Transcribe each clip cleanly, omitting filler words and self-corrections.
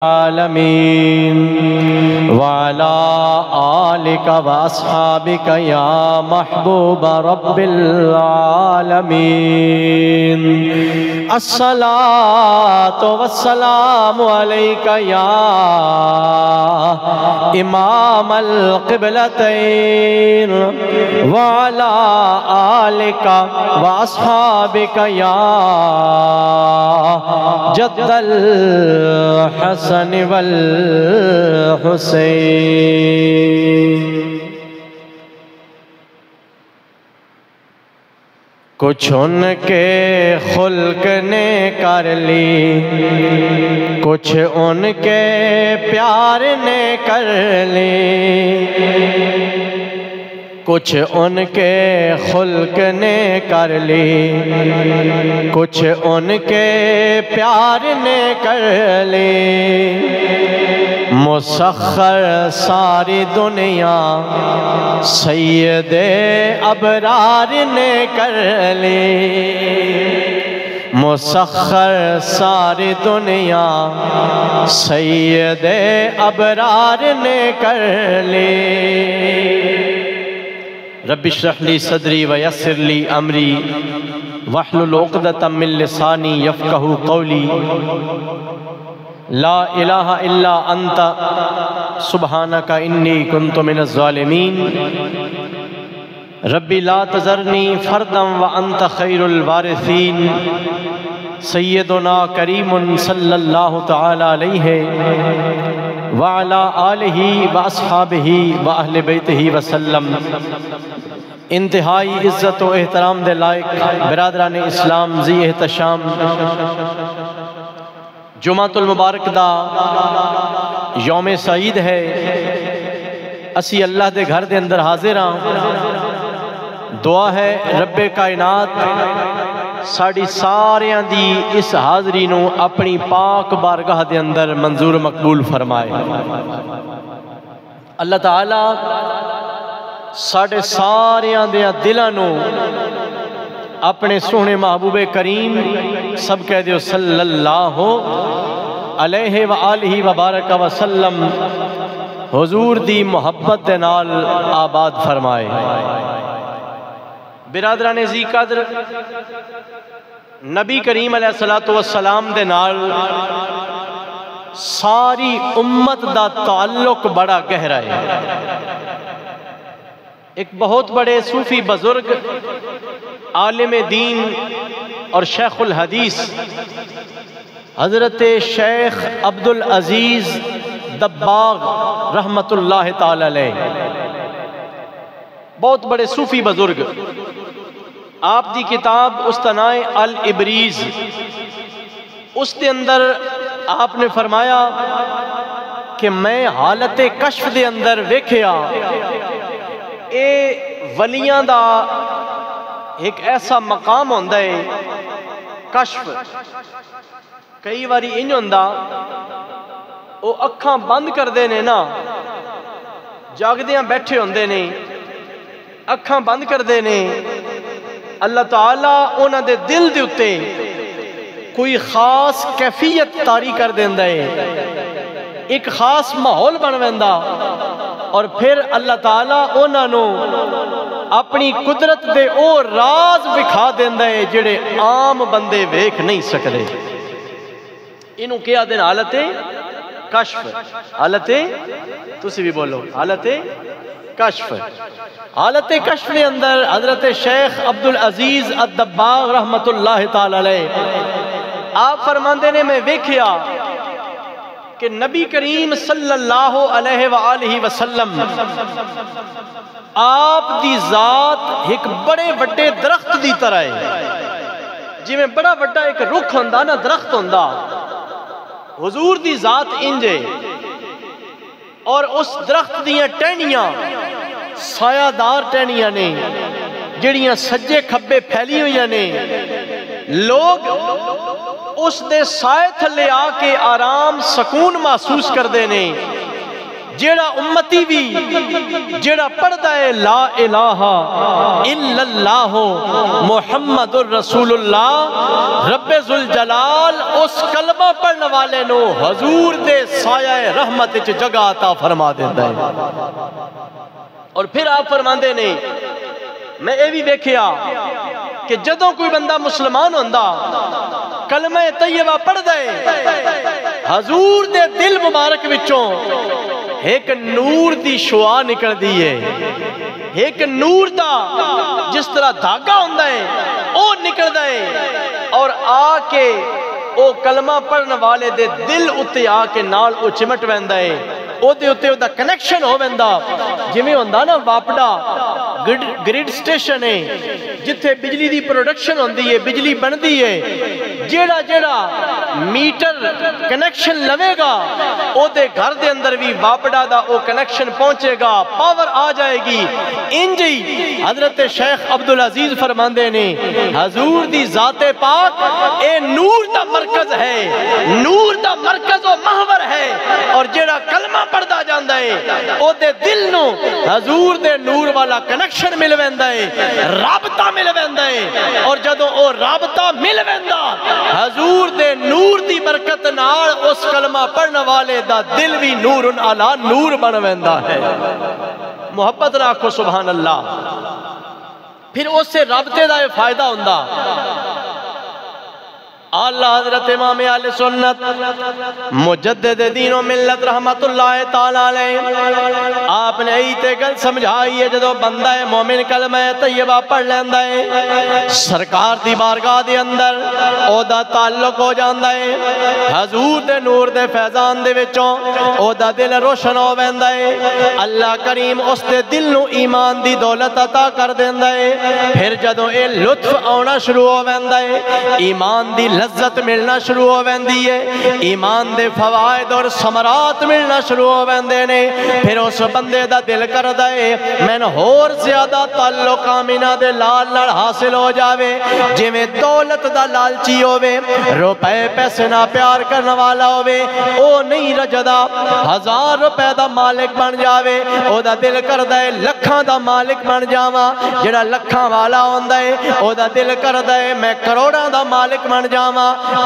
العالمین وعلا آلک و اصحابک یا محبوب رب العالمین الصلاۃ والسلام علیک یا امام القبلتین وعلا آلک و اصحابک یا جد الحسن والحسین۔ کچھ ان کے خلق نے کر لی، کچھ ان کے پیار نے کر لی، کچھ ان کے خلق نے کر لی، کچھ ان کے پیار نے کر لی، مسخر ساری دنیا سید ابرار نے کر لی، مسخر ساری دنیا سید ابرار نے کر لی۔ رب اشرح لی صدری ویسر لی امری واحلل عقدۃ من لسانی یفقہوا قولی۔ لا الہ الا انت سبحانک انی کنت من الظالمین۔ ربی لا تذرنی فردا وانت خیر الوارثین۔ سیدنا کریم صلی اللہ تعالی علیہ وعلا آلہ واصحابہ واہل بیتہ وسلم۔ انتہائی عزت و احترام دے لائق برادران اسلام ذی احتشام، جمعۃ المبارک دا یوم سعید ہے۔ اسی اللہ دے گھر دے اندر حاضر ہاں۔ دعا ہے رب کائنات ساڑی ساریاں دی اس حاضری نو اپنی پاک بارگاہ دے اندر منظور مقبول فرمائے۔ اللہ تعالیٰ ساڑے ساریاں دے دلاں نو اپنے سونے محبوب کریم سب کہہ دیو صلی اللہ علیہ وآلہ وبارک وسلم حضور دی محبت دے نال آباد فرمائے۔ برادران ذی قدر، نبی کریم علیہ السلام دے نال ساری امت دا تعلق بڑا گہرا ہے۔ ایک بہت بڑے صوفی بزرگ، عالم دین اور شیخ الحدیث حضرت شیخ عبدالعزیز دباغ رحمت اللہ تعالی علیہ، بہت بڑے صوفی بزرگ، آپ دی کتاب استنائے الابریز، اس دے اندر آپ نے فرمایا کہ میں حالت کشف دے اندر ویکھیا اے ولیاں دا ایک ایسا مقام ہوندا ہے کشف۔ کئی واری انج ہوندا او اکھاں بند کر دے نے نا، جاگدیاں بیٹھے ہوندے نے، اکھاں بند کر دے نے، اللہ تعالیٰ انہاں دے دل دے اتے کوئی خاص کیفیت طاری کر دیندا ہے، ایک خاص ماحول بن ویندا، اور پھر اللہ تعالیٰ انہاں نو اپنی قدرت دے او راز بکھا دیندا ہے جڑے عام بندے ویکھ نہیں سکدے۔ انہوں کیا دن حالت کشف، حالت تسی بھی بولو، حالت کشف۔ حالت کشف کے اندر حضرت شیخ عبدالعزیز الدباغ رحمت اللہ تعالی علیہ آپ فرماندے نے میں ویکھیا کہ نبی کریم صلی اللہ علیہ وآلہ وسلم آپ دی ذات ایک بڑے بڑے درخت دی طرح ہے، جی میں بڑا بڑا ایک رکھ ہوندا نا، درخت ہوندا، حضور دی ذات انجے، اور اس درخت دیاں ٹہنیاں سایہ دار ٹہنیاں نے جڑیاں سجے کھبے پھیلی ہوئی نے، لوگ اس دے سائے تھلے آ کے آرام سکون محسوس کر دینے، جیڑا امتی بھی جیڑا پڑھدا ہے لا الہ الا اللہ محمد الرسول اللہ، رب ذوالجلال اس کلمہ پڑھنے والے نو حضور دے سایہ رحمت وچ جگہ عطا فرما دیندا ہے۔ اور پھر آپ فرماندے نے میں یہ بھی دیکھیا کہ جدوں کوئی بندہ مسلمان ہوندا کلمہ طیبہ پڑھ دے حضور دے دل مبارک وچوں ایک نور دی شعاع نکل دی ہے، ایک نور دا جس طرح دھاگا ہوندا ہے او نکل دے اور آ کے او کلمہ پڑھن والے دے دل اتے آ کے نال او چمٹ ویندا ہے، او دے اتے او دا کنیکشن ہو ویندا جویں ہوندا نا واپڈا گریڈ سٹیشن ہے جتھے بجلی دی پروڈکشن ہوندی ہے، بجلی بندی ہے، جیڑا جیڑا میٹر کنیکشن لوے گا او دے گھر دے اندر بھی واپڈا دا او کنیکشن پہنچے گا، پاور آ جائے گی۔ انجی حضرت شیخ عبدالعزیز فرماندے نے حضور دی ذات پاک اے نور دا مرکز ہے، نور دا مرکز و محور ہے، اور جیڑا کلمہ پڑھدا جاندا ہے او دے دل نو حضور دے نور والا کنیکشن مل ویندا ہے، رابطہ مل ویندا ہے، اور جدوں او رابطہ مل ویندا حضور دے نور دی برکت نال اس کلمہ پڑھنے والے دا دل بھی نور علی نور بن ویندا ہے۔ محبت رکھو سبحان اللہ۔ پھر اس سے رابطے دا یہ فائدہ ہوندا اللہ حضرت امام اہل سنت مجدد دین و ملت رحمت اللہ تعالیٰ علیہ آپ نے ایتے گل سمجھائی ہے جدو بندہ مومن کلمہ طیبہ پڑھ لیندہ ہے سرکار دی بارگاہ دی اندر او دا تعلق ہو جاندہ ہے، حضور دے نور دے فیضان دے وچوں او دا دل روشن ہو ویندہ ہے، اللہ کریم اس دے دل نو ایمان دی دولت عطا کر دیندہ ہے، پھر جدو اے لطف آنا شروع ہو ویندہ ہے، ایمان دی لذت ملنا شروع ہو ویندی ہے، ایمان دے فوائد اور ثمرات ملنا شروع ہو ویندے نے، پھر اس بندے دا دل کر دے میں اور زیادہ تعلق آمینہ دے لال لڑ حاصل ہو جاوے، جی میں دولت دا لالچی ہووے، روپے پیسے نہ پیار کرنے والا ہووے، او نہیں رجدہ 1000 روپے دا مالک بن جاوے، او دا دل کر دے لکھاں دا مالک بن جاواں، جڑا لکھاں والا ہوندہ ہے او دا دل کر دے میں کروڑاں دا مالک بن جاواں،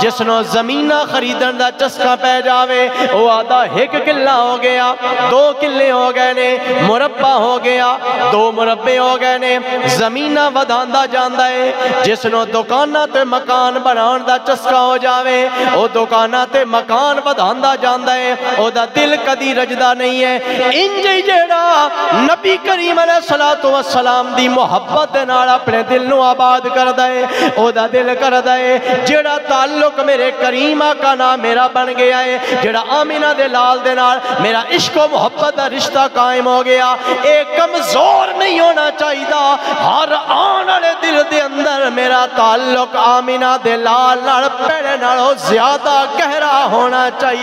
جس نو زمینہ خریدن دا چسکا پہ جاوے، او آدھا 1 کلہ ہو گیا 2 کلے ہو گئے نے، مربع ہو گیا 2 مربع ہو گئے نے، زمینہ ودھاندہ جاندہ ہے، جس نو دکانہ تے مکان بنان دا چسکا ہو جاوے، او دکانہ تے مکان ودھاندہ جاندہ ہے، او دا دل کدی رجدہ نہیں ہے۔ انجی جیڑا نبی کریم علیہ السلام دی محبت نال اپنے دل نو آباد کر دے، او دا دل کر دے جیڑا تعلق میرے کریم آقا نام میرا بن گیا ہے، جیڑا آمینہ دے لال دے نال میرا عشق و محبت دا رشتہ قائم ہو گیا، ایک کمزور نہیں ہونا چاہیے، ہر آنے دل دے اندر میرا تعلق آمینہ دے لال نال پہلے نالوں زیادہ گہرا ہونا چاہیے۔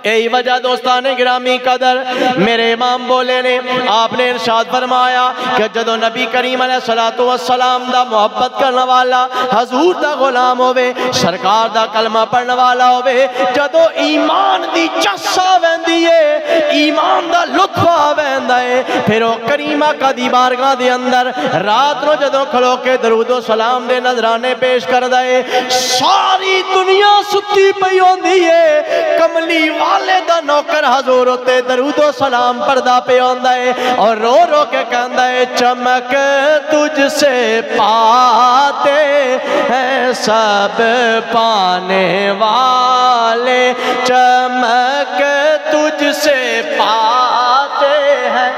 یہی وجہ دوستان گرامی قدر میرے امام بولے نے آپ نے ارشاد فرمایا کہ جدو نبی کریم علیہ السلام دا محبت کرنے والا حضور دا غلام ہوئے، سرکار دا کلمہ پڑھنے والا ہوئے، جدو ایمان دی چسا ویندی ہے، ایمان دا لطف ویندہ ہے، پھر وہ کریمہ کا دی بارگاہ دی اندر رات نو جدو کھلو کے درود و سلام دے نظرانے پیش کر دے، ساری دنیا ستی پئی ہوندی ہے، کملی والے دا نوکر حضور ہوتے درود و سلام پردہ پہ ہوندہ ہے اور رو رو کے کہندہ ہے چمک تجھ سے پاتے ہیں سب پانے والے، چمک تجھ سے پاتے ہیں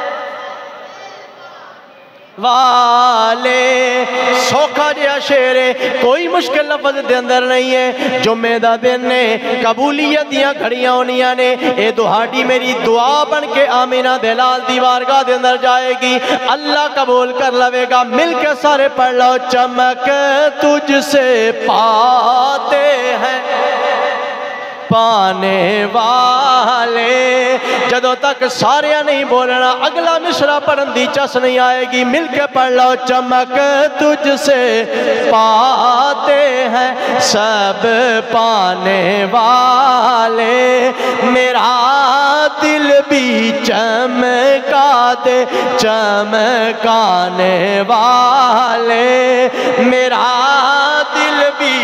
والے۔ سوکھا جیا شیرے کوئی مشکل لفظ دے اندر نہیں ہے، جمعہ دا دن نے قبولیت یا گھڑیاں ہونیاں نے، اے دہاڑی میری دعا بن کے آمینہ دلال دی بارگاہ دے اندر جائے گی، اللہ قبول کر لوے گا، مل کے سارے پڑھ لو چمک تجھ سے پاتے ہیں پانے والے، جدو تک سارے نہیں بولنا اگلا مصرع پڑھن دی چس نہیں آئے گی، مل کے پڑھ لو چمک تجھ سے پاتے ہیں سب پانے والے، میرا بھی چمکا دے چمکانے والے، میرا دل بھی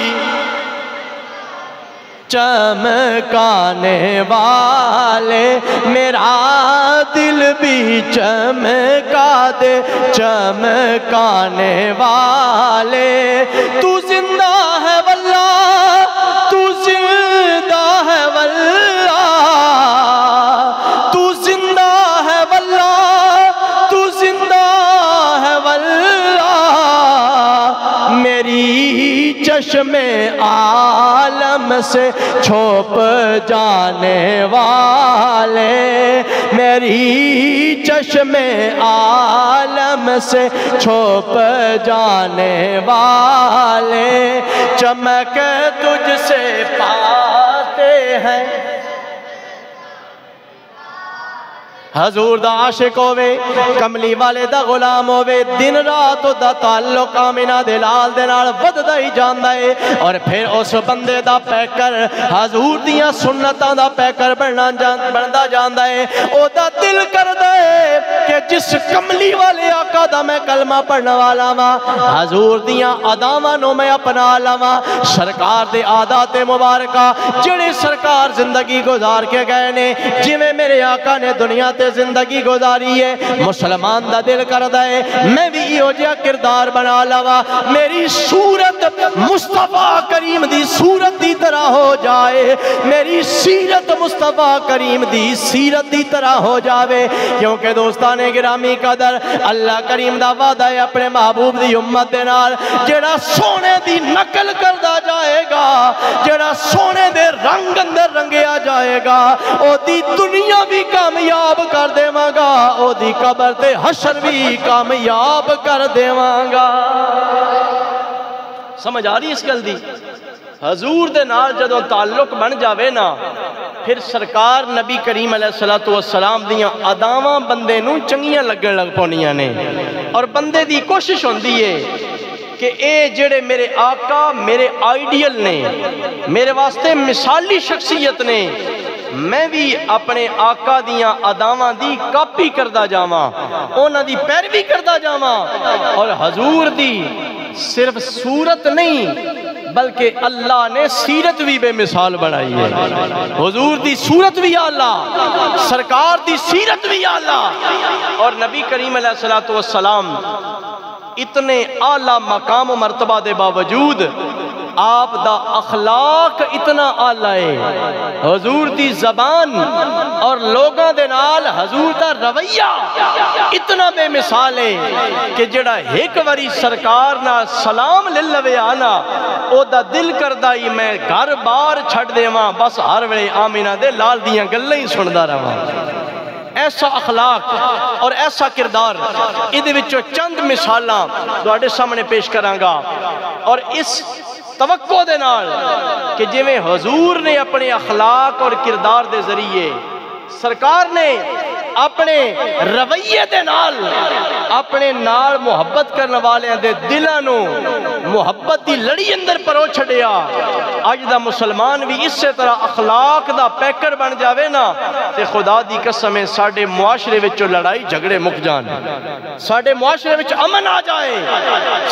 چمکانے والے، میرا دل بھی چمکا دے چمکانے والے، تو زندہ ہے واللہ، تو زندہ ہے واللہ، تو زندہ ہے واللہ، تو زندہ ہے واللہ، میری چشم عالم سے چھپ جانے والے، میری چشم عالم سے چھپ جانے والے، چمک تجھ سے پاتے ہیں۔ حضور دا عاشق ہووے، کملی والے دا غلام ہووے، دن رات دا تعلق آمنہ دے لال دے نال وددا ہی جاندا ہے، اور پھر اس بندے دا پیکر حضور دیاں سنتاں دا پیکر بندا جاندا ہے، او دا دل کردا ہے کہ جس کملی والے آقا دا میں کلمہ پڑھنے والا ہاں، حضور دیاں اداواں نو میں اپنا لواں، سرکار دے عادات مبارکہ جڑے سرکار زندگی گزار کے گئے نے، جویں میرے آقا نے دنیا زندگی گزاری ہے، مسلمان دا دل کردا ہے میں بھی یہ جہا کردار بنا لوا، میری صورت مصطفیٰ کریم دی صورت دی طرح ہو جائے، میری سیرت مصطفیٰ کریم دی سیرت دی طرح ہو جاوے، کیونکہ دوستان گرامی قدر اللہ کریم دا وعدہ ہے اپنے محبوب دی امت دے نال، جڑا سونے دی نقل کردا جائے گا، جڑا سونے دے رنگ اندر رنگیا جائے گا، او دی دنیا بھی کامیاب کر دیواں گا، او دی قبر تے حشر بھی کامیاب کر دیواں گا۔ سمجھ آ رہی اس گل دی؟ حضور دے نال جدوں تعلق بن جاوے نا، پھر سرکار نبی کریم علیہ السلام دیاں اداواں بندے نوں چنگیاں لگن لگ پونیاں نے، اور بندے دی کوشش ہوندی ہے کہ اے جڑے میرے آقا میرے آئیڈیل نے، میرے واسطے مثالی شخصیت نے، میں بھی اپنے آقا دیاں اداواں دی کاپی کردا جاواں، انہاں دی پیروی کردا جاواں، اور حضور دی صرف صورت نہیں بلکہ اللہ نے سیرت بھی بے مثال بنائی ہے، حضور دی صورت بھی اعلیٰ، سرکار دی سیرت بھی اعلیٰ، اور نبی کریم علیہ السلام اتنے اعلیٰ مقام و مرتبہ دے باوجود آپ دا اخلاق اتنا اعلیٰ ہے، حضور دی زبان اور لوگاں دے نال حضور دا رویہ اتنا بے مثال ہے کہ جڑا ایک واری سرکار نہ سلام للوے آنا، او دا دل کردہ ہی میں گھر بار چھڑ دے ماں، بس ہر ویلے آمینہ دے لال دیاں گلیں ہی سندا رہا۔ ایسا اخلاق اور ایسا کردار، ادھے وچوں چند مثالاں تواڈے سامنے پیش کراں گا، اور اس توقع دے نال کہ جویں حضور نے اپنے اخلاق اور کردار دے ذریعے، سرکار نے اپنے رویے دے نال اپنے نال محبت کرنے والے دے دلاں نو محبت دی لڑی اندر پرو چھڑیا، اج دا مسلمان بھی اس سے طرح اخلاق دا پیکر بن جاوے نا، تے خدا دی قسم ہے ساڈے معاشرے وچوں لڑائی جھگڑے مک جان، ساڈے معاشرے وچ امن آ جائے،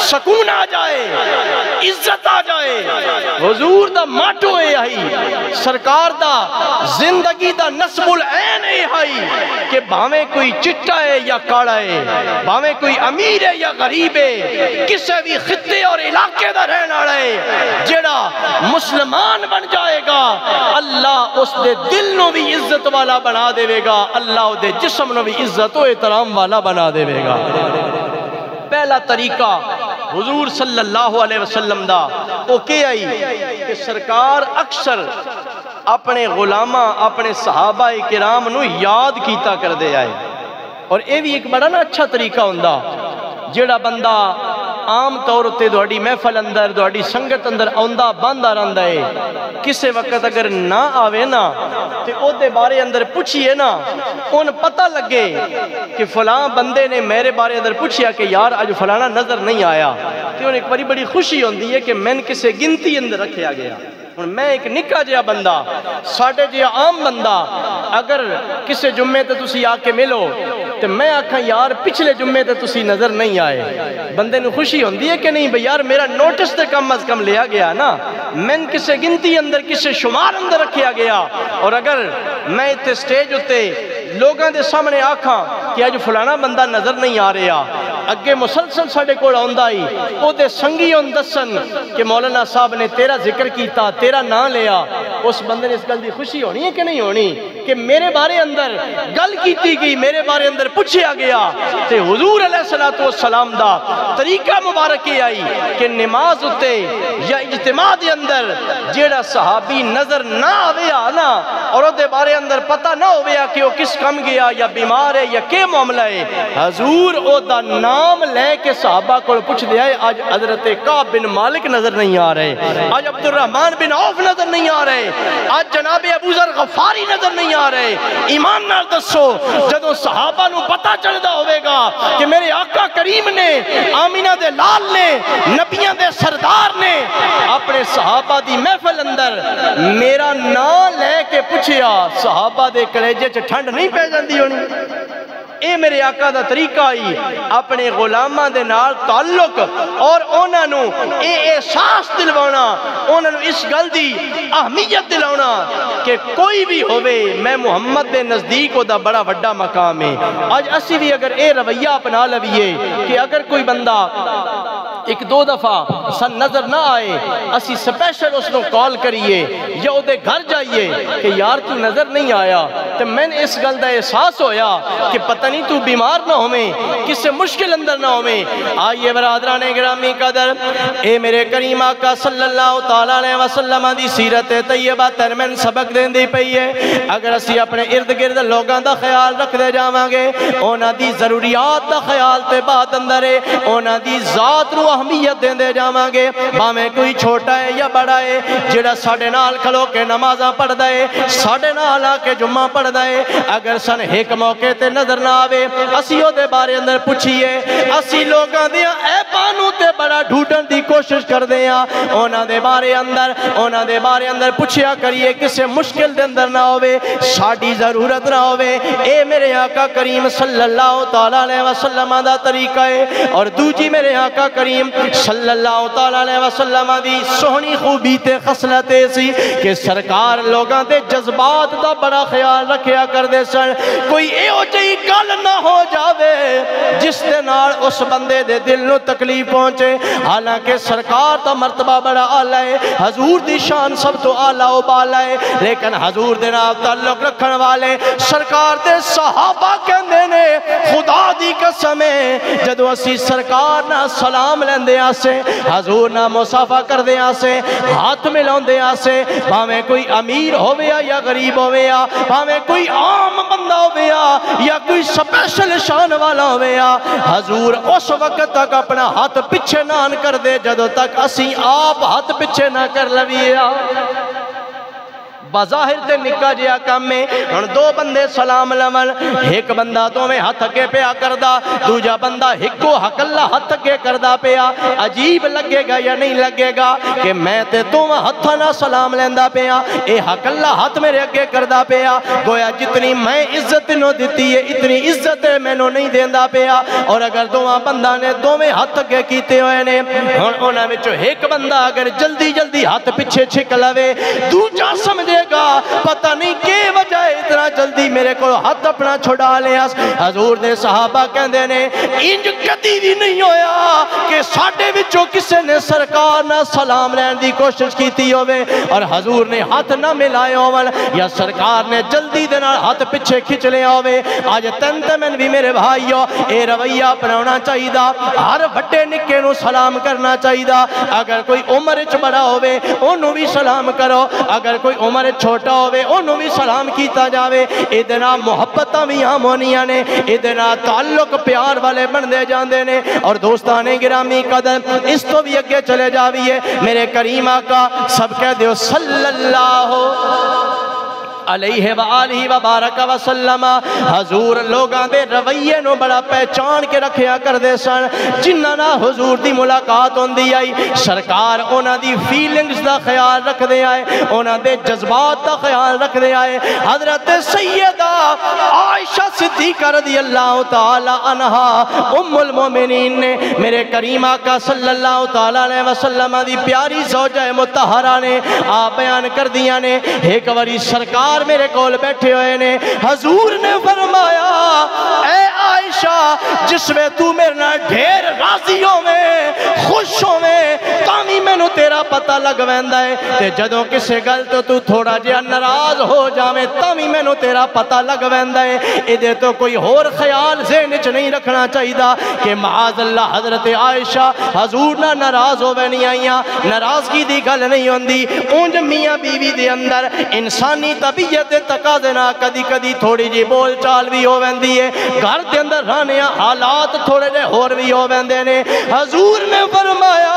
سکون آ جائے، عزت آ جائے۔ حضور دا ماٹو اے ہی، سرکار دا زندگی دا نصب العین اے ہی کہ بھاویں کوئی چٹا ہے یا کاڑا ہے، بھاویں کوئی امیر ہے یا غریب ہے، کسے بھی خطے اور علاقے دا رہن آڑا ہے، جڑا مسلمان بن جائے گا اللہ اس دے دل نو بھی عزت والا بنا دے گا، اللہ دے جسم نو بھی عزت و احترام والا بنا دے گا۔ پہلا طریقہ حضور صلی اللہ علیہ وسلم دا وہ کیا آئی کہ سرکار اکثر اپنے غلامہ اپنے صحابہ کرام نو یاد کیتا کر دے آئے، اور یہ بھی ایک بڑا نا اچھا طریقہ ہوندہ، جڑا بندہ عام طور تے دوڑی محفل اندر دوڑی سنگت اندر آندہ باندہ رہندہ ہے، کسے وقت اگر نہ آوے نا تے او دے بارے اندر پوچھئے نا، ان پتہ لگے کہ فلاں بندے نے میرے بارے اندر پوچھیا کہ یار آج فلانا نظر نہیں آیا، تے ان ایک بڑی خوشی ہوندی ہے کہ میں کسے گنتی اندر رکھیا گیا۔ میں ایک نکا جہا بندہ ساڈے جہا عام بندہ اگر کسے جمعے تے تسی آ کے ملو تو میں آکھاں یار پچھلے جمعے تے تسی نظر نہیں آئے بندے نو خوشی ہوندی ہے کہ نہیں بھئی یار میرا نوٹس تے کم از کم لیا گیا نا میں کسے گنتی اندر کسے شمار اندر رکھیا گیا اور اگر میں اتنے سٹیج ہوتے لوگاں دے سامنے آکھاں کہ آج فلانا بندہ نظر نہیں آ رہا اگے مسلسل ساڈے کول آندا ہی او دے سنگی ہون دسن کہ مولانا صاحب نے تیرا ذکر کیتا تیرا نام لیا اس بندے نے اس گل دی خوشی ہونی ہے کہ نہیں ہونی کہ میرے بارے اندر گل کیتی گئی میرے بارے اندر پوچھیا گیا تے حضور علیہ الصلوۃ والسلام دا طریقہ مبارک یہ آئی کہ نماز اتے یا اجتماع دے اندر جیڑا صحابی نظر نہ آویا نا اور او دے بارے اندر پتہ نہ ہویا کہ وہ کس کم گیا یا بیمار ہے یا کہ معاملہ ہے حضور او دا نام لے کے صحابہ کو پوچھ دیا ہے آج حضرت کعب بن مالک نظر نہیں آ رہے آج عبد الرحمن بن عوف نظر نہیں آ رہے آج جناب ابو ذر غفاری نظر نہیں آ رہے ایمان نال دسو جدوں صحابہ نو پتہ چلدا ہوے گا کہ میرے آقا کریم نے آمینہ دے لال نے نبیاں دے سردار نے اپنے صحابہ دی محفل اندر میرا نام لے کے پوچھیا صحابہ دے کلیجے چ ٹھنڈ نہیں پہ جاندی ہونی اے میرے آقا دا طریقہ ہی اپنے غلاماں دے نال تعلق اور انہاں نو اے احساس دلوانا انہاں نو اس گل دی اہمیت دلاونا کہ کوئی بھی ہوئے میں محمد دے نزدیک دا بڑا وڈا مقام ہے آج اسی بھی اگر اے رویہ اپنا لویے کہ اگر کوئی بندہ ایک دو دفعہ سن نظر نہ آئے اسی سپیشل اس نو کال کریے یا او دے گھر جائیے کہ یار تو نظر نہیں آیا تو میں نے اس گل دا احساس ہویا کہ پتہ نہیں تو بیمار نہ ہوئے کس سے مشکل اندر نہ ہوئے آئیے برادران گرامی قدر اے میرے کریم آقا صلی اللہ تعالیٰ علیہ وسلم دی سیرت طیبہ ترمن سبق دین دی پئی ہے اگر اسی اپنے ارد گرد لوگاں دا خیال رکھ دے جاواں گے اونا دی ضروریات دا خیال تے بات اندر ہے اونا دی ذات رو اہمیت دین دے جاواں گے باویں کوئی چھوٹا ہے یا بڑا ہے جڑا ساڈے نال کھلو کے نمازاں پڑھدا ہے ساڈے نال آ کے جمعہ پڑھدا ہے اگر سن ایک موقع تے نظر نہ آوے اسی او دے بارے اندر پوچھیے اسی لوگاں دیاں عیباں نوں تے بڑا ڈھونڈن دی کوشش کردے ہاں اونا دے بارے اندر پوچھیا کریے کسے مشکل دے اندر نہ ہوے ساڈی ضرورت نہ ہوے اے میرے آقا کریم صلی اللہ تعالیٰ علیہ وسلم دا طریقہ ہے اور دوجی میرے آقا کریم صلی اللہ تعالیٰ علیہ وسلم دی سونی خوبی تے خصلت سی کہ سرکار لوگاں دے جذبات دا بڑا خیال رکھیا کر دے سن کوئی اے ہو جئی گل نہ ہو جاوے جس دے نال اس بندے دے دل نو تکلیف پہنچے حالانکہ سرکار دا مرتبہ بڑا اعلیٰ ہے حضور دی شان سب تو اعلیٰ و بالا ہے لیکن حضور دے نال تعلق رکھن والے سرکار دے صحابہ کہندے نے خدا دی قسم ہے جدو اسی سرکار نہ سلام لیندے آسے حضور نہ مصافحہ کردے آسے ہاتھ ملاؤندے آسے بھاویں کوئی امیر ہویا یا غریب ہویا بھاویں کوئی عام بندہ ہویا یا کوئی سپیشل شان والا ہویا حضور اس وقت تک اپنا ہاتھ پچھے نہ کر دے جدو تک اسی آپ ہاتھ پچھے نہ کر لویا بظاہر تے نکا جیا کام میں ہن دو بندے سلام لمن ایک بندہ تو میں ہاتھ کے پیا کردہ دوجا بندہ ہکو حق اللہ ہاتھ کے کردہ پیا عجیب لگے گا یا نہیں لگے گا کہ میں تے تو ہاتھ نہ سلام لیندہ پیا اے حق اللہ ہاتھ میرے اگے کردہ پیا گویا جتنی میں عزت نو دیتی ہے اتنی عزت میں نو نہیں دیندہ پیا اور اگر دو بندہ نے دو میں ہاتھ کے کیتے ہوئے نے انہاں وچوں ایک بندہ اگر جلدی جلدی ہاتھ پچھے چھک لوے دوجا سمجھے گا پتہ نہیں کہ وجہ اتنا جلدی میرے کو ہاتھ اپنا چھڑا لیا حضور دے صحابہ کہندے نے انج کدی بھی نہیں ہویا کہ ساڈے وچوں کسے نے سرکار نہ سلام لین دی کوشش کیتی ہوئے اور حضور نے ہاتھ نہ ملائے ہوئے یا سرکار نے جلدی دے نال ہاتھ پچھے کھچ لیا ہوئے آج تن بھی میرے بھائیو اے رویہ اپناونا چاہیے ہر بڑے نکے نو سلام کرنا چاہیے اگر کوئی عمر وچ بڑا ہوئے انہوں بھی سلام کرو اگر کوئی عمر چھوٹا ہوئے انہوں بھی سلام کیتا جاوے ادنا محبتاں بھی ہمونیاں نے ادنا تعلق پیار والے بن دے جاندے نے اور دوستان گرامی قدر اس تو بھی اگے چلے جاویے میرے کریم آقا سب کہہ دیو صلی اللہ علیہ وآلہ وبارک وسلم حضور لوگاں دے رویے نو بڑا پہچان کے رکھیا کر دے سن جنہاں نال حضور دی ملاقات ہوندی آئی سرکار انہاں دی فیلنگز دا خیال رکھ دے آئے انہاں دے جذبات دا خیال رکھ دے آئے حضرت سیدہ عائشہ صدیقہ رضی اللہ تعالی عنہا ام المومنین نے میرے کریم آقا صلی اللہ تعالی علیہ وسلم دی پیاری زوجہ مطہرہ نے آپ بیان کر دیا نے ایک واری سرکار میرے کول بیٹھے ہوئے نے حضور نے فرمایا اے عائشہ جس میں تو میرے نال ڈھیر راضی ہوئے خوش ہوئے تامی میں نو تیرا پتہ لگ ویندا ہے تے جدوں کسے گل تو تھوڑا جہا ناراض ہو جاویں تامی میں نو تیرا پتہ لگ ویندا ہے ادے تو کوئی اور خیال ذہن وچ نہیں رکھنا چاہیدا کہ معاذ اللہ حضرت عائشہ حضور نہ ناراض ہوے نہیں آئیاں ناراضگی دی گل نہیں ہوندی اونج میاں بیوی دے اندر انسانی طبیعت تقاضے نال کدی کدی تھوڑی جی بول چال بھی ہو ویندی ہے گھر دے اندر رہنے حالات تھوڑے جے ہور بھی ہو ویندے نے حضور نے فرمایا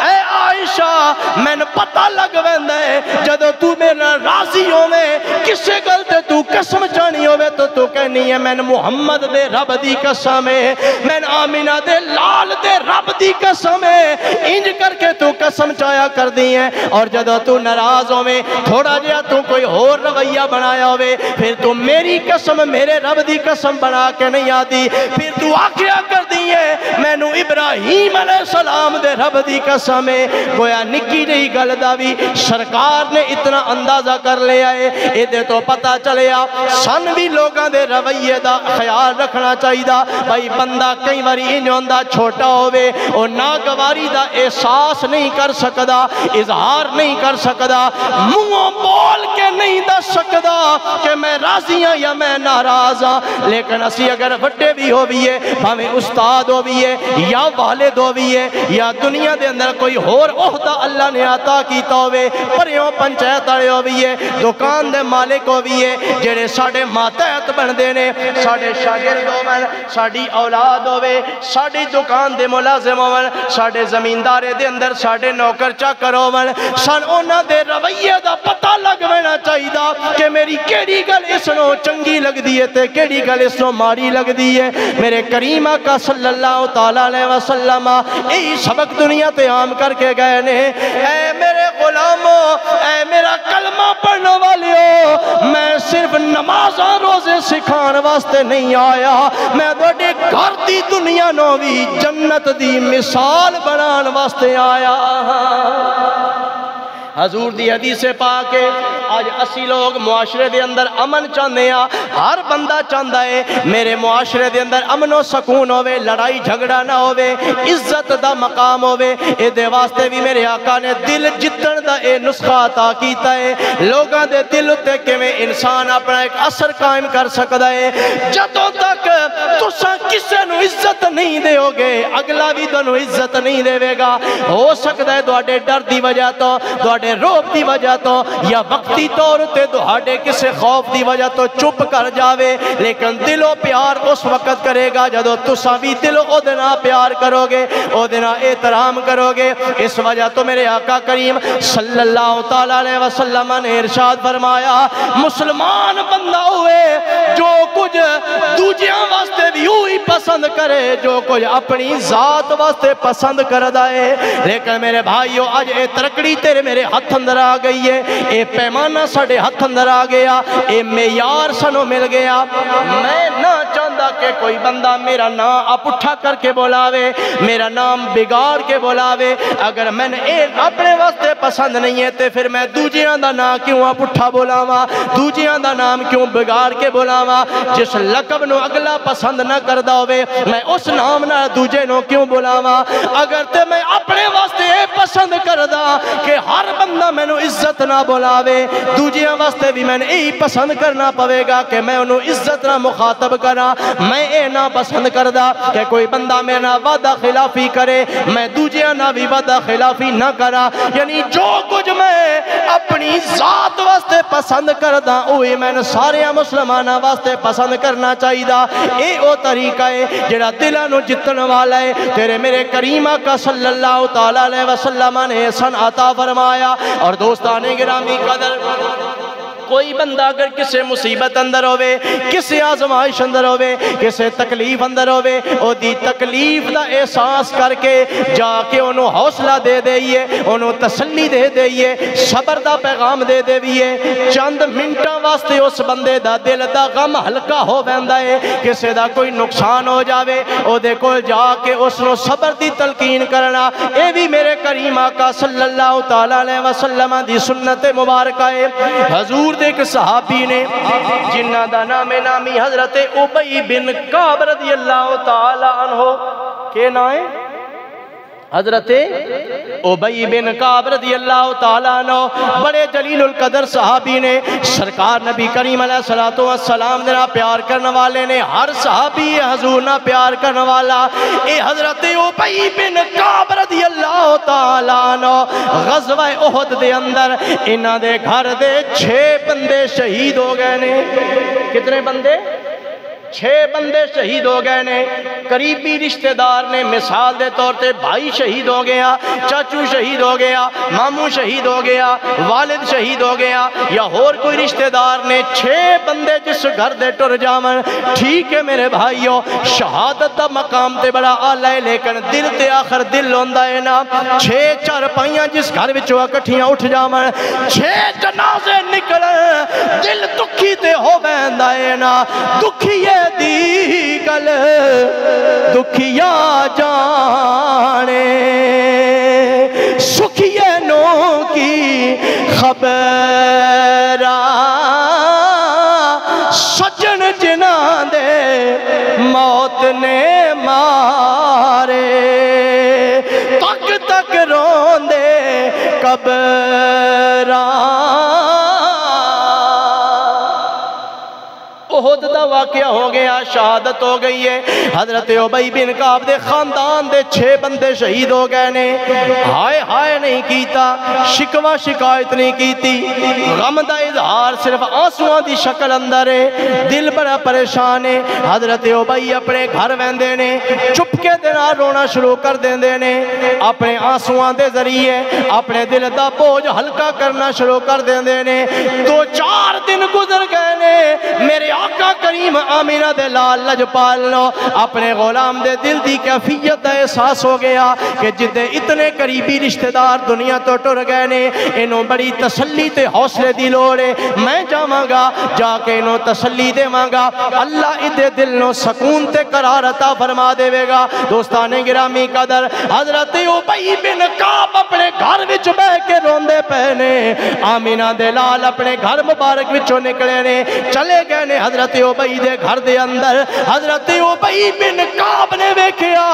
اے عائشہ میں نے پتہ لگ ویندا ہے جدوں تو میرے نال راضی ہوویں کسے گل تے تو قسم چانی ہووے تو کہنی ہے میں محمد دے رب دی قسم ہے میں آمینہ دے لال دے رب دی قسم ہے انج کر کے تو قسم چایا کر دی ہے اور جدوں تو ناراض ہوویں تھوڑا جہا تو کوئی اور رویہ بنایا ہوئے پھر تو میری قسم میرے رب دی قسم بنا کے نہیں آتی پھر تو آکھیا کر دی ہے میں نو ابراہیم علیہ السلام دے رب دی قسم ہے گویا نکی جئی گل دا بھی سرکار نے اتنا اندازہ کر لیا ہے ادھے تو پتہ چلیا سن بھی لوگاں دے رویے دا خیال رکھنا چاہیے دا بھائی بندہ کئی باری انج ہوندا چھوٹا ہوئے اور ناگواری دا احساس نہیں کر سکدا اظہار نہیں کر سکدا منہوں بول کے نہیں دس سکدا کہ میں راضی ہاں یا میں ناراض ہاں لیکن اسی اگر وڈے بھی ہو بھی ہے ہمیں استاد ہو بھی ہے یا والد ہو بھی ہے یا دنیا دے اندر کوئی اور عہدہ اللہ نے عطا کیتا ہوئے پریوں پنچایت والے ہو بھی ہے دکان دے مالک ہو بھی ہے جڑے ساڈے ماتحت بندے نے ساڈے شاگرد ہون ساڈی اولاد ہوے ساڈی دکان دے ملازم ہون ساڈے زمیندارے دے اندر ساڈے نوکر چاکر ہون سن انہاں دے رویے دا پتہ لگ وینا چاہیے کہ میری کیڑی گل اس نو چنگی لگ دی ہے تے کیڑی گل اس نو ماری لگ دی ہے میرے کریم آقا صلی اللہ تعالی علیہ وسلم یہی سبق دنیا تے عام کر کے گئے نے اے میرے غلاموں اے میرا کلمہ پڑھنے والیو میں صرف نمازاں روزے سکھان واسطے نہیں آیا میں تہاڈے گھر دی دنیا نو بھی جنت دی مثال بنان واسطے آیا حضور دی حدیث پاک ہے آج اسی لوگ معاشرے دے اندر امن چاہنے ہیں ہر بندہ چاہتا ہے میرے معاشرے دے اندر امن و سکون ہوئے لڑائی جھگڑا نہ ہوئے عزت دا مقام ہوئے اے دے واسطے بھی میرے آقا نے دل جتن دا اے نسخہ عطا کیتا ہے لوگاں دے دل تے کہ میں انسان اپنا ایک اثر قائم کر سکتا ہے جدوں تک تساں کسے نو عزت نہیں دے ہوگے اگلا بھی تانوں عزت نہیں دے گا ہو سکتا ہے تہاڈے ڈر دی وجہ تو روب دی وجہ تو یا وقتی طور تے تہاڈے کسے خوف دی وجہ تو چپ کر جاوے لیکن دل و پیار اس وقت کرے گا جدو تساں بھی دل او دینا پیار کرو گے او دینا احترام کرو گے اس وجہ تو میرے آقا کریم صلی اللہ تعالی علیہ وسلم نے ارشاد فرمایا مسلمان بندہ ہوئے جو کچھ دوجیاں واسطے بھی ہوئی پسند کرے جو کچھ اپنی ذات واسطے پسند کردہ ہے لیکن میرے بھائیو آج اے ترکڑی تیرے میرے ہاتھ اندر آ گئی ہے اے پیمانہ ساڑے ہاتھ اندر آ گیا اے معیار سنو مل گیا میں نہ چاہتا کہ کوئی بندہ میرا نام آپ اٹھا کر کے بولاوے میرا نام بگاڑ کے بولاوے اگر میں نے اپنے واسطے پسند نہیں ہے تے پھر میں دوجیاں دا نام کیوں آپ اٹھا بولاوا دوجیاں دا نام کیوں بگاڑ کے بولاوا جس لقب نو اگلا پسند نہ کردہ ہوئے میں اس نام نہ دوجے نو کیوں بولاوا اگر تے میں اپنے واسطے پسند کردہ کہ ہر بندہ میں نو عزت نہ بولاوے دوجیاں واسطے بھی میں نے یہی پسند کرنا پوے گا کہ میں انہوں عزت نہ مخاطب کرا میں اے نہ پسند کردہ کہ کوئی بندہ میرا وعدہ خلافی کرے میں دوجیاں نہ بھی وعدہ خلافی نہ کرا یعنی جو کچھ میں اپنی ذات واسطے پسند کردہ اوہی میں نے سارے مسلمانہ واسطے پسند کرنا چاہیے دا اے او طریقہ ہے جڑا دلانو جتن والا ہے تیرے میرے کریمہ کا صلی اللہ تعالیٰ علیہ وسلم نے سن عطا فرمایا اور دوستان گرامی قدر کوئی بندہ اگر کسے مصیبت اندر ہوئے، کسے آزمائش اندر ہوئے، کسے تکلیف اندر ہوئے، او دی تکلیف دا احساس کر کے جا کے انہوں حوصلہ دے دئیے، انہوں تسلی دے دئیے، صبر دا پیغام دے دئیے، چند منٹاں واسطے اس بندے دا دل دا غم ہلکا ہو بیندا ہے۔ کسے دا کوئی نقصان ہو جاوے او دے کول جا کے اس نو صبر دی تلقین کرنا، اے بھی میرے کریم آقا صلی اللہ تعالیٰ علیہ وسلم دی سنت مبارکہ ہے۔ حضور دے ایک صحابی نے جنہ دا نام نامی حضرت ابی بن کعب رضی اللہ تعالیٰ عنہ کے نائے حضرت ابی بن کعب رضی اللہ تعالیٰ عنہ بڑے جلیل القدر صحابی نے، سرکار نبی کریم علیہ السلام نے پیار کرنے والے نے، ہر صحابی حضور نہ پیار کرنے والا، اے حضرت ابی بن کعب رضی اللہ تعالیٰ عنہ غزوہ احد دے اندر انہاں دے گھر دے 6 بندے شہید ہو گئے نے۔ کتنے بندے؟ 6 بندے شہید ہو گئے نے۔ قریبی رشتہ دار نے، مثال دے طور تے بھائی شہید ہو گیا، چاچو شہید ہو گیا، ماموں شہید ہو گیا، والد شہید ہو گیا، یا اور کوئی رشتہ دار نے 6 بندے جس گھر دے ٹر جاون۔ ٹھیک ہے میرے بھائیو، شہادت دا مقام تے بڑا اعلیٰ ہے، لیکن دل تے آخر دل ہوندا ہے نا۔ 6 چارپائیاں جس گھر وچوں اکٹھیاں اٹھ جاون، 6 جنازے نکلن، دل دکھی تے ہو بیندا ہے نا۔ دکھی دی گل دکھیا جانے، سکھیے نو کی خبر سجن جنہ دے موت نے مارے، تک تک روندے قبراں۔ احد دا واقعہ ہو گیا، شہادت ہو گئی ہے۔ حضرت ابی بن کعب دے خاندان دے 6 بندے شہید ہو گئے نے۔ ہائے ہائے نہیں کیتا، شکوہ شکایت نہیں کیتی، غم دا اظہار صرف آنسوਆਂ دی شکل اندر ہے، دل بڑا پریشان ہے۔ حضرت ابی اپنے گھر ویندے نے، چپکے دے نال رونا شروع کر دیندے نے، اپنے آنسوਆਂ دے ذریعے اپنے دل دا بوجھ ہلکا کرنا شروع کر دیندے نے۔ 2-4 دن گزر گئے نے، میرے آقا کریم آمینہ دے لال لجپال نو اپنے غلام دے دل دی کیفیت دا احساس ہو گیا کہ جدے اتنے قریبی رشتہ دار دنیا تو ٹر گئے نے، انہوں بڑی تسلی تے حوصلے دی لوڑے، میں جاواں گا جا کے انہوں تسلی دے مانگا، اللہ ادھے دل نو سکون تے قرار عطا فرما دے گا۔ دوستان گرامی قدر، حضرت ابی بن کعب اپنے گھر وچ بہ کے روندے پہنے، آمینہ دے لال اپنے گھر مبارک وچوں نکلے نے، چلے گئے نے حضرت ابی دے گھر دے اندر۔ حضرت ابی بن کعب نے ویکھیا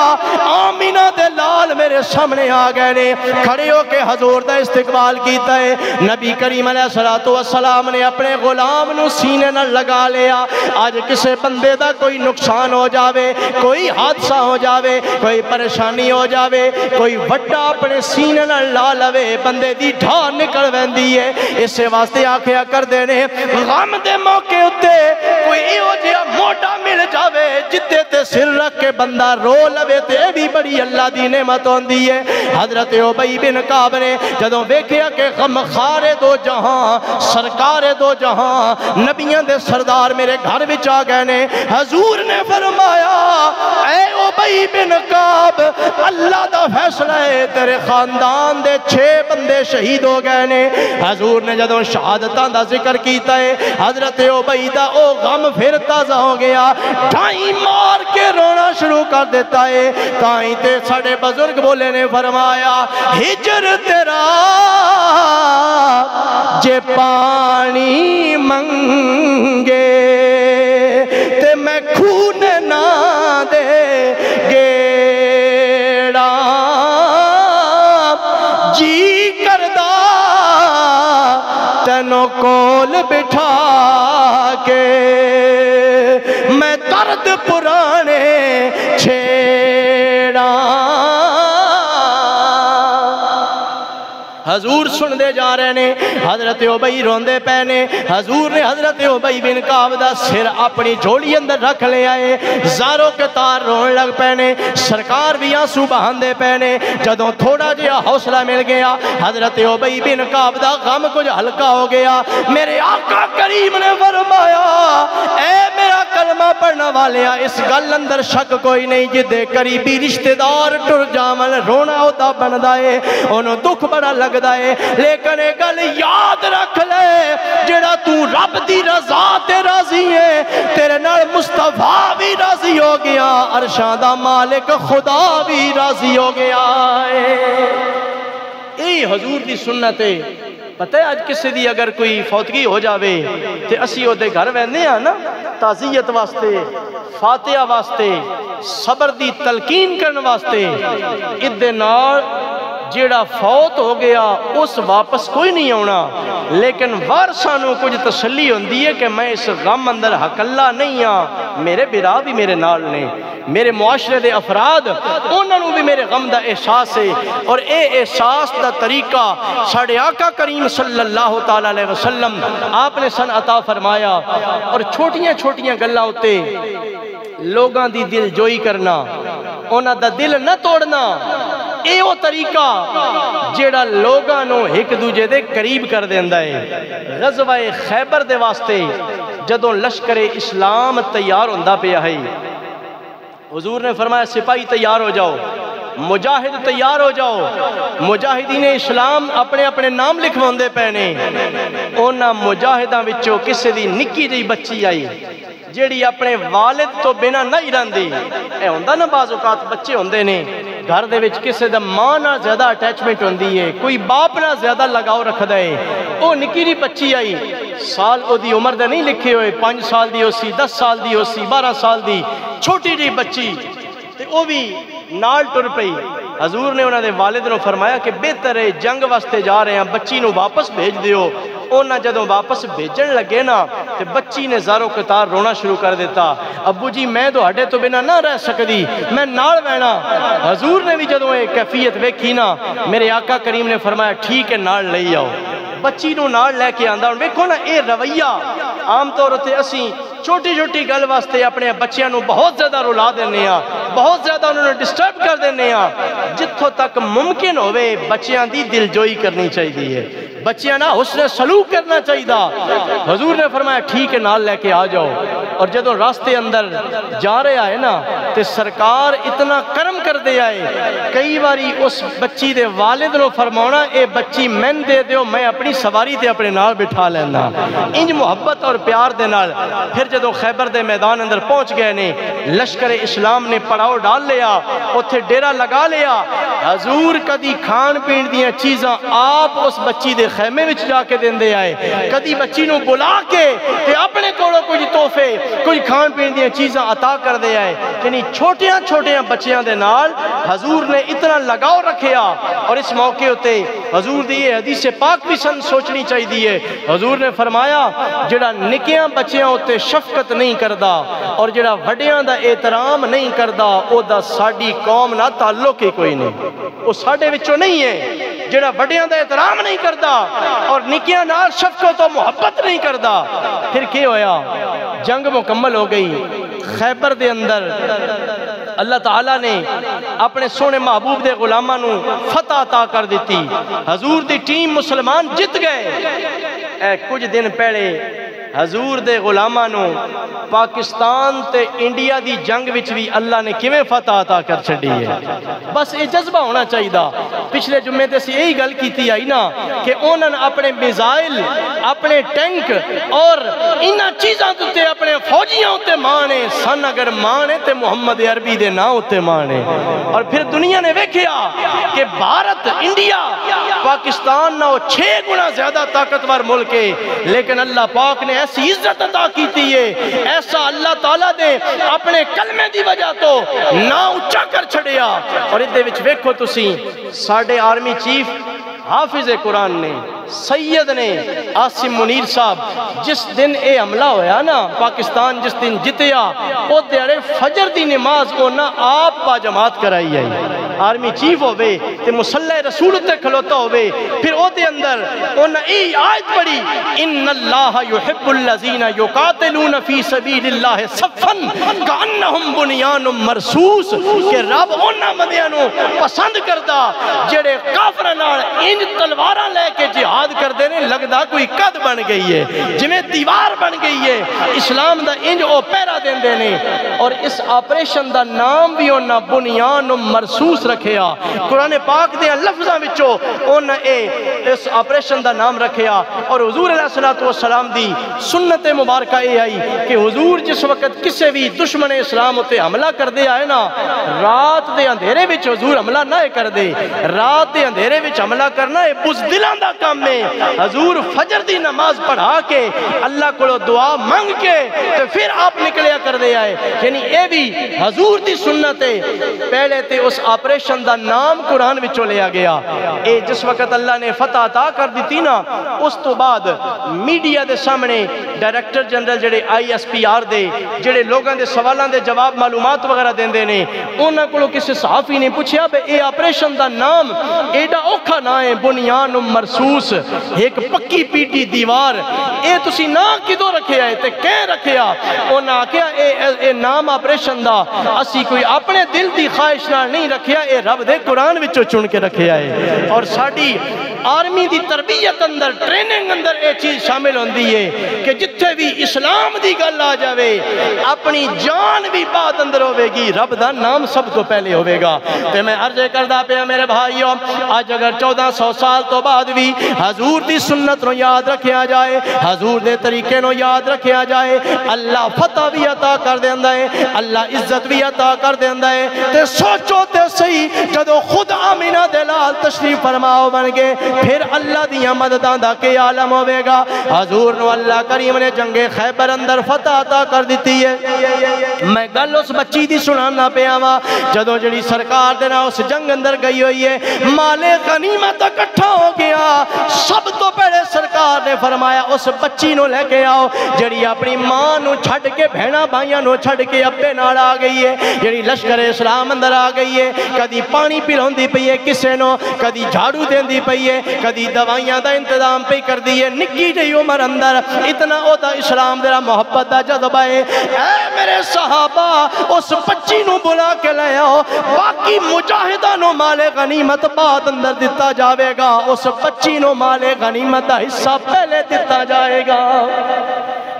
آمینہ دے لال میرے سامنے آ گئے نے، کھڑے ہو کے حضور دا استقبال کیتا ہے۔ نبی کریم علیہ السلام نے اپنے غلام نو سینے نہ لگا لیا۔ آج کسے بندے دا کوئی نقصان ہو جاوے، کوئی حادثہ ہو جاوے، کوئی پریشانی ہو جاوے، کوئی وڈا اپنے سینے نہ لا لوے، بندے دی ڈھا نکل ویندی ہے۔ اسے واسطے آکھیا کر دینے غم دے موقع اتے کوئی ایو جیا موٹا مل جاوے جتے تے سر رکھ کے بندہ رو لوے تے بھی بڑی اللہ دی نعمت ہوندی ہے۔ حضرت ابی بن کعب نے جدوں ویکھیا کہ غم خار دو جہاں، سرکار دو جہاں، نبیوں دے سردار میرے گھر وچ آ گئے نے، حضور نے فرمایا اے ابی بن کعب اللہ دا فیصلہ ہے، تیرے خاندان دے 6 بندے شہید ہو گئے نے۔ حضور نے جدوں شہادتاں دا ذکر کیتا ہے، حضرت ابی دا او غم پھر تازہ ہو گیا، ٹھائی مار کے رونا شروع کر دیتا ہے۔ تائیں تے ساڑے بزرگ بولے نے فرمایا ہجر تیرا جے پانی منگے تے میں خون نہ دے گیڑا، جی کردہ تینوں کول بٹھا کے میں درد پرانے چھیڑا۔ حضور سن دے جا رہے نے، حضرت ابی روندے پے نے، حضور نے حضرت ابی بن کعب دا سر اپنی جھولی اندر رکھ لے آئے، زاروں کے تار رون لگ پے نے، سرکار بھی آنسو بہاندے پے نے۔ جدوں تھوڑا جہا حوصلہ مل گیا، حضرت ابی بن کعب دا غم کچھ ہلکا ہو گیا۔ میرے آقا کریم نے فرمایا، اے میرا کلمہ پڑھنا والیا، اس گل اندر شک کوئی نہیں، جدے قریبی رشتہ دار ٹر جاون رونا ہوتا بندا ہے، انہوں دکھ بڑا لگدا ہے، لیکن ایک گل یاد رکھ لے، جڑا تو رب دی رضا تے راضی ہے، تیرے نال مصطفیٰ بھی راضی ہو گیا، عرشاں دا مالک خدا بھی راضی ہو گیا ہے۔ اے حضور دی سنت ہے۔ پتہ ہے آج کسی دی اگر کوئی فوتگی ہو جاوے تے اسی او دے گھر ویندے ہیں نا، تعزیت واسطے، فاتحہ واسطے، صبر دی تلقین کرن واسطے، ادھے نال جیڑا فوت ہو گیا اس واپس کوئی نہیں ہونا، لیکن وارثانوں کچھ تسلی ہوندی ہے کہ میں اس غم اندر حقلہ نہیں ہاں، میرے برا بھی میرے نال نے، میرے معاشرے دے افراد انہوں بھی میرے غم دا احساس ہے، اور اے احساس دا طریقہ ساڑھے آقا کریم صلی اللہ تعالیٰ علیہ وسلم آپ نے سن عطا فرمایا، اور چھوٹیاں چھوٹیاں گلاں ہوتے لوگاں دی دل جوئی کرنا، انہاں دا دل نہ توڑنا، اے وہ طریقہ جیڑا لوگاں نو ایک دوجے دے قریب کر دیندا ہے۔ غزوہ خیبر دے واسطے جدوں لشکر اسلام تیار ہوندا پیا ہے، حضور نے فرمایا سپاہی تیار ہو جاؤ، مجاہد تیار ہو جاؤ، مجاہدین اسلام اپنے اپنے نام لکھواندے پے نے۔ انہاں مجاہداں وچوں کسے دی نکی جئی بچی آئی جیڑی اپنے والد تو بنا نہیں رہندی، اے ہوندا نا بعض اوقات بچے ہوندے نے گھر دے وچ کسے دا ماں نال زیادہ اٹیچمنٹ ہوندی ہے، کوئی باپ نال زیادہ لگاؤ رکھدا ہے، او نکی جی بچی آئی، سال او دی عمر دے نہیں لکھے ہوئے، 5 سال دی ہو سی، 10 سال دی ہو سی، 12 سال دی چھوٹی جی بچی، تے او بھی نال ٹر پئی۔ حضور نے انہاں دے والد نو فرمایا کہ بہتر ہے جنگ واسطے جا رہے ہیں، بچی نو واپس بھیج دیو۔ انہاں جدوں واپس بھیجن لگے نا تے بچی نے زارو قطار رونا شروع کر دیتا، ابو جی میں تو ہڈے تو بنا نہ رہ سکدی، میں نال وینا۔ حضور نے بھی جدوں یہ کیفیت ویکھی نا، میرے آقا کریم نے فرمایا ٹھیک ہے نال لے آؤ، بچی نو نال لے کے آندا۔ ویکھو نا اے رویہ عام طور تے اسی چھوٹی چھوٹی گل واسطے اپنے بچیاں نو بہت زیادہ رلا دینے ہاں، بہت زیادہ انہوں نے ڈسٹرب کر دینے ہاں۔ جتھوں تک ممکن ہوئے بچیاں دی دل جوئی کرنی چاہیے، بچیاں نہ حسن سلوک کرنا چاہیے۔ حضور نے فرمایا ٹھیک ہے نال لے کے آ جاؤ، اور جدوں راستے اندر جا رہے آئے نا تے سرکار اتنا کرم کر دے آئے، کئی باری اس بچی دے والد نو فرمانا اے بچی میں دے دیو، میں اپنی سواری تے اپنے نال بٹھا لینا، انج محبت اور پیار دے نال۔ پھر جدوں خیبر دے میدان اندر پہنچ گئے نے، لشکر اسلام نے پڑاؤ ڈال لیا، اتھے ڈیرا لگا لیا۔ حضور کدی کھان پین دیاں چیزاں آپ اس بچی دے خیمے وچ جا کے دیندے آئے، کدی بچی نو بلا کے تے اپنے کولوں کچھ تحفے کچھ کھان پین دیاں چیزاں عطا کر دے آئے۔ یعنی چھوٹیاں چھوٹیاں بچیاں دے نال حضور نے اتنا لگاؤ رکھیا، اور اس موقع ہوتے حضور دی یہ حدیث پاک بھی سن سوچنی چاہیے۔ حضور نے فرمایا جڑا نکیاں بچیاں ہوتے شفقت نہیں کردا اور جڑا وڈیاں دا احترام نہیں کردا، او دا ساڈی قوم نہ تعلق ہی کوئی نہیں، او ساڈے وچوں نہیں ہے۔ جڑا وڈیاں دا احترام نہیں کردا اور نکیاں نال شفقت و محبت نہیں کردا، پھر کیا ہویا؟ جنگ مکمل ہو گئی۔ خیبر دے اندر اللہ تعالیٰ نے اپنے سونے محبوب دے غلاماں نو فتح عطا کر دیتی، حضور دی ٹیم مسلمان جت گئے۔ کچھ دن پہلے حضور دے غلاماں نو پاکستان تے انڈیا دی جنگ وچ بھی اللہ نے کیویں فتح عطا کر چھڈی ہے۔ بس یہ جذبہ ہونا چاہیے۔ پچھلے جمعے تے سی یہی گل کیتی آئی نا کہ انہوں نے اپنے میزائل، اپنے ٹینک اور انہاں چیزاں تے اپنے فوجیاں تے مانے سن، اگر مانے تے محمد عربی دے نا تے مانے۔ اور پھر دنیا نے ویکھیا کہ بھارت، انڈیا، پاکستان نہ 6 گنا زیادہ طاقتور ملک ہے، لیکن اللہ پاک نے ایسی عزت عطا کیتی ہے، ایسا اللہ تعالیٰ نے اپنے کلمے دی وجہ تو نا اچھا کر چھڑیا۔ اور ادھے وچ ویکھو تسی ساڈے آرمی چیف حافظ قرآن نے، سید نے، عاصم منیر صاحب، جس دن اے حملہ ہویا نا پاکستان جس دن جتیا، او دیڑے فجر دی نماز اونا آپ با جماعت کرائی آئی۔ آرمی چیف ہوئے تے مسلح رسول تے کھلوتا ہوئے پھر او دے اندر انہاں ای آیت پڑھی ان اللہ یحب الذین یقاتلون فی سبیل اللہ صفا کانہم بنیان مرصوص کہ رب انہاں بندیاں نو پسند کردا جڑے کافراں نال انج تلواراں لے کے جہاد کردے نے لگدا کوئی قد بن گئی ہے جویں دیوار بن گئی ہے اسلام دا انج او پہرا دیندے نے اور اس آپریشن دا نام بھی انہاں بنیان مرصوص رکھیا قرآن پاک دے لفظاں وچوں انہاں اس آپریشن دا نام رکھیا اور حضور علیہ السلام دی سنت مبارکہ اے آئی کہ حضور جس وقت کسے بھی دشمن اسلام تے حملہ کر دے آئے نا رات دے اندھیرے وچ حضور حملہ نہ کر دے رات دے اندھیرے وچ حملہ کرنا ہے بزدلاں دا کام ہے حضور فجر دی نماز پڑھا کے اللہ کو دعا مانگ کے تو پھر آپ نکلیا کر دے آئے یعنی اے بھی حضور دی سنت ہے پہلے تے اس آپریشن دا نام قرآن وچوں لیا گیا اے جس وقت اللہ نے فتح عطا کر دیتی نا اس تو بعد میڈیا دے سامنے ڈائریکٹر جنرل جڑے آئی ایس پی آر دے جڑے لوگاں دے سوالاں دے جواب معلومات وغیرہ دیندے نے انہاں کولوں کسی صحافی نے پوچھیا بے اے آپریشن دا نام ایڈا اوکھا نہ ہے بنیان مرصوص ایک پکی پیٹی دیوار اے تسی نا کدوں رکھیا ہے تے کہیں رکھیا انہاں کیا اے نام آپریشن دا اسی کوئی اپنے دل دی خواہش نال نہیں رکھیا اے رب دے قرآن وچوں چن کے رکھیا ہے اور ساڈی آرمی دی تربیت اندر ٹریننگ اندر اے چیز شامل ہوندی ہے کہ جتھے بھی اسلام دی گل آ جاوے اپنی جان بھی بات اندر ہوے گی رب دا نام سب تو پہلے ہوے گا تے میں عرض کردا پیا میرے بھائیو آج اگر 1400 سال تو بعد بھی حضور دی سنت نو یاد رکھیا جائے حضور دے طریقے نو یاد رکھیا جائے اللہ فتح بھی عطا کر دیندا ہے اللہ عزت بھی عطا کر دیندا ہے تے سوچو تے صحیح جدو خود آمینہ دے لال تشریف فرماؤ بن گے پھر اللہ دیاں مدداں دا کے عالم ہوے گا حضور نو اللہ کریم نے جنگ خیبر اندر فتح عطا کر دیتی ہے میں گل اس بچی دی سنانا پیا وا جدو جڑی سرکار دے نا اس جنگ اندر گئی ہوئی ہے مال غنیمت اکٹھا ہو گیا سب تو پہلے سرکار نے فرمایا اس بچی نو لے کے آؤ جڑی اپنی ماں نو چھڈ کے بہنا بھائیاں نو چھڈ کے ابے نال آ گئی ہے جڑی لشکر اسلام اندر آ گئی ہے کدی پانی پلاندی پئی ہے کسے نو کدی جھاڑو دیندی پئی ہے کدی دوائیاں دا انتظام پہ کر دی ہے نکی جئی عمر اندر اتنا او دا اسلام دے محبت دا جذبہ ہے اے میرے صحابہ اس بچی نو بلا کے لے آؤ باقی مجاہدہ نو مال غنیمت بعد اندر دیتا جاوے گا اس بچی نو مال غنیمت دا حصہ پہلے دیتا جائے گا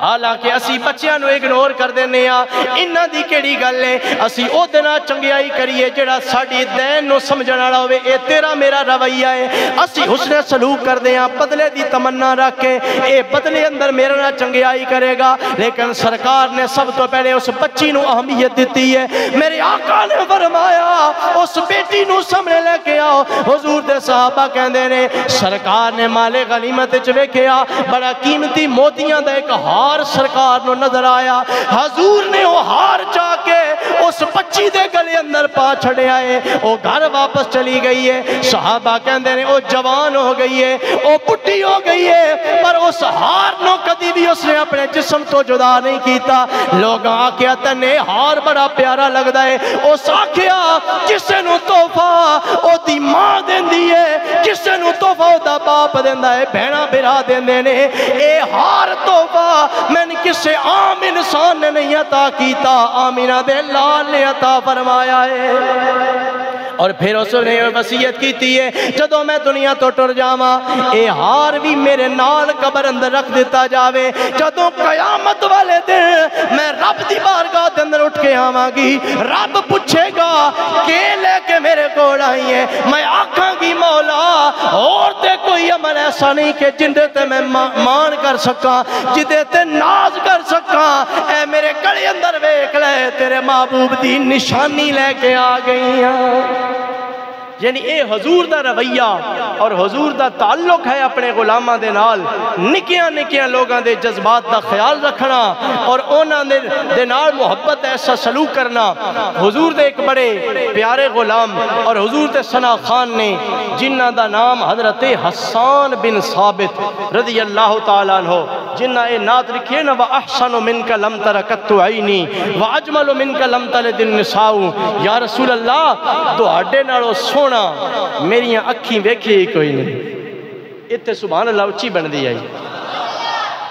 حالانکہ اسی بچیاں نو اگنور کر دینے انہاں دی کیڑی گل ہے اسی او دینا چنگیائی کریے جڑا ساڈی دین نو سمجھن والا ہوے اے تیرا میرا رویہ ہے اسی حسن سلوک کر دیاں بدلے دی تمنا رکھ کے اے بدلے اندر میرے نال چنگیائی کرے گا لیکن سرکار نے سب تو پہلے اس بچی نو اہمیت دیتی ہے میرے آقا نے فرمایا اس بیٹی نو سامنے لے کے آؤ حضور دے صحابہ کہندے نے سرکار نے مال غنیمت وچ ویکھیا بڑا قیمتی موتیاں دا ایک ہار سرکار نو نظر آیا حضور نے وہ ہار جا کے اس بچی دے گلے اندر پا چھڑے آئے وہ گھر واپس چلی گئی ہے صحابہ کہندے نے وہ جوان ہو گئی ہے وہ بڈھی ہو گئی ہے پر اس ہار نو کدی بھی اس نے اپنے جسم تو جدا نہیں کیتا لوگ آکھیا تنے ہار بڑا پیارا لگدا ہے اس آکھیا کسے نو تحفہ او دی ماں دیندی ہے کسے نو تحفہ او دا باپ دیندا ہے بہنا بھرا دیندے نے اے ہار تحفہ میں نے کسے عام انسان نے نہیں عطا کیتا آمینہ دے لال نے عطا فرمایا ہے اور پھر اس نے وصیت کیتی ہے جدو میں دنیا تو ٹر جاواں اے ہار بھی میرے نال قبر اندر رکھ دیتا جاوے جدو قیامت والے دن میں رب دی بارگاہ دے اندر اٹھ کے آواں گی رب پوچھے گا کہ لے کے میرے کول آئی ہے میں آکھاں گی مولا اور تے کوئی عمل ایسا نہیں کہ جندے تے میں مان کر سکاں جدے تے ناز کر سکاں اے میرے گلے اندر ویکھ لے تیرے محبوب دی نشانی لے کے آ گئی ہاں یعنی اے حضور دا رویہ اور حضور دا تعلق ہے اپنے غلاماں دے نال نکیاں نکیاں لوگاں دے جذبات دا خیال رکھنا اور انہاں دے نال محبت ایسا سلوک کرنا حضور دے ایک بڑے پیارے غلام اور حضور دے ثنا خان نے جنہ دا نام حضرت حسان بن ثابت رضی اللہ تعالیٰ عنہ جنہ اے نات لکھیے نا وَأَحْسَنُ مِنْكَ لَمْ تَرَ قَطُّ عَيْنِي وَأَجْمَلُ مِنْكَ لَمْ تَلِدِ النِّسَاءُ یا رسول اللہ تو ہڈے نالو سونا میریاں اکھیں ویکھے ہی کوئی نہیں. اتنے سبحان اللہ اچھی بن دی آئی.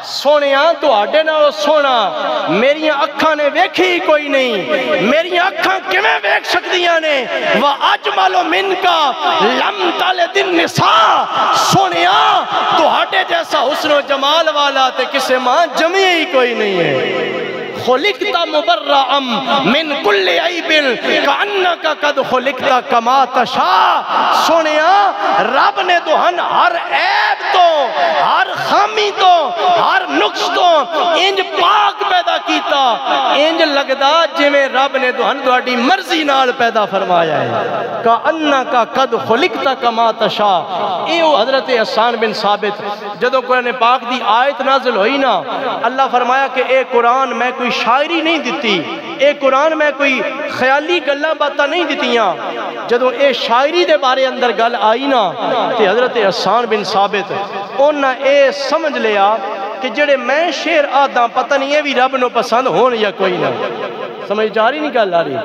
سونیاں تو ہڈے نالو سونا میریاں اکھاں نے ویکھی ہی کوئی نہیں. میریاں اکھاں کیویں ویکھ سکدیاں نے وَأَجْمَلُ مِنْكَ لَمْ تَلِدِ النِّسَاءُ سونیاں تو ہڈے جیسا حسن و جمال والا تے کسے ماں جمی ہی کوئی نہیں ہے. خلقت مبرعا من کل عیب کانک قد خلقت کما تشاء. سونیا رب نے تو ہر عیب تو ہر خامی تو ہر نقص تو انج پاک پیدا کیتا انج لگدا جویں رب نے تو تہاڈی مرضی نال پیدا فرمایا ہے. کانک قد خلقت کما تشاء. ایو حضرت حسان بن ثابت جدوں قرآن پاک دی آیت نازل ہوئی نا اللہ فرمایا کہ اے قرآن میں کوئی شاعری نہیں دیتی, اے قرآن میں کوئی خیالی گلاں باتاں نہیں دیتیاں. جدوں اے شاعری دے بارے اندر گل آئی نا تے حضرت حسان بن ثابت انہاں اے سمجھ لیا کہ جڑے میں شعر آدھاں پتہ نہیں ہے بھی رب نو پسند ہون یا کوئی نہ. سمجھ جا رہی نہیں گل آ رہی.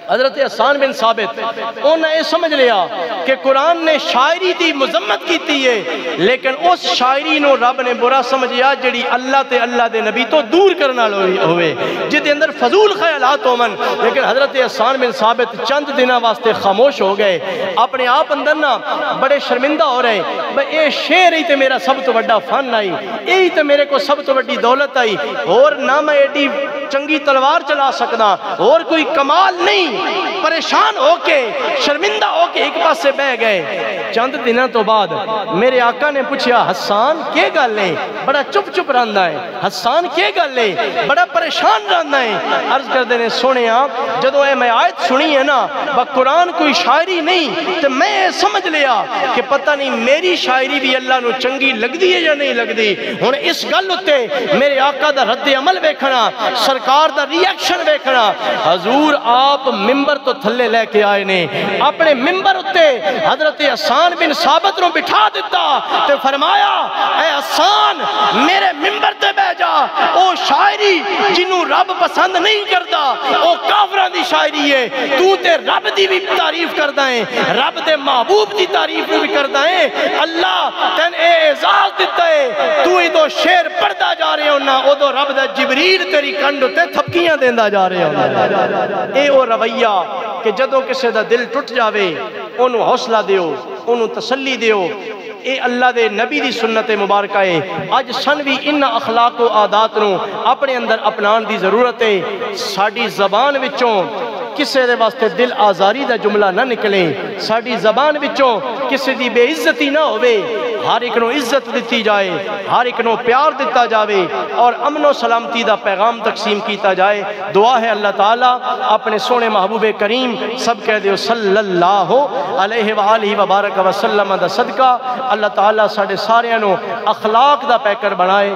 حضرت حسان بن ثابت انہاں یہ سمجھ لیا کہ قرآن نے شاعری دی مذمت کیتی ہے لیکن اس شاعری نو رب نے برا سمجھیا جڑی اللہ تے اللہ دے نبی تو دور کرنا ہوئے جدے اندر فضول خیالات ہومن. لیکن حضرت حسان بن ثابت چند دنوں واسطے خاموش ہو گئے, اپنے آپ اندر نا بڑے شرمندہ ہو رہے بھئی اے شعر ہی تے میرا سب تو بڑا فن آئی, یہی تے میرے کو سب تو بڑی دولت آئی, اور نہ میں ایڈی چنگی تلوار چلا سکنا اور کوئی کمال نہیں. پریشان ہو کے شرمندہ ہو کے ایک پاس سے بہ گئے. چند دنوں تو بعد میرے آقا نے پوچھا حسان کیا گل ہے بڑا چپ چپ رہندا ہے, حسان کیا گل ہے بڑا پریشان رہندا ہے. عرض کر دینے سونیا جدو اے میں آیت سنی ہے نا قرآن کوئی شاعری نہیں تو میں سمجھ لیا کہ پتہ نہیں میری شاعری بھی اللہ نو چنگی لگ دی ہے یا نہیں لگ دی. ہن اس گل اتے میرے آقا دا رد عمل ویکھنا, سرکار دا ری ایکشن ویکھنا. حضور آپ ممبر تو تھلے لے کے آئے نے, اپنے ممبر اتے حضرت حسان بن ثابت نو بٹھا دیتا تے فرمایا اے حسان میرے ممبر تے بہ جا. او شاعری جنوں رب پسند نہیں کردا او کافراں دی شاعری ہے, تو تے رب دی بھی تعریف کردا ہے, رب دے محبوب دی تعریف بھی کردا ہے. اللہ تین اے اعزاز دیتا ہے, تو ہی تو شعر پڑھدا جا رہے ہو نا او رب دا جبریل تیری کنڈ تے تھپکیاں دیندا جا رہے ہو. اے او رویہ کہ جدوں کسے دا دل ٹوٹ جاوے انہوں حوصلہ دیو, انہوں تسلی دیو. اے اللہ دے نبی دی سنت مبارکہ ہے. آج سنوی ان اخلاق و عادات نو اپنے اندر اپنان دی ضرورت ہے. ساڑی زبان وچوں کسے دے واسطے دل آزاری دا جملہ نہ نکلیں, ساڑی زبان وچوں کسے دی بے عزتی نہ ہوئے, ہر ایک نو عزت دیتی جائے, ہر ایک نو پیار دیتا جاوے اور امن و سلامتی دا پیغام تقسیم کیتا جائے. دعا ہے اللہ تعالیٰ اپنے سونے محبوب کریم سب کہہ دیو صلی اللہ علیہ وآلہ وبارک وسلم دا صدقہ اللہ تعالیٰ ساڑے سارے نو اخلاق دا پیکر بنائے.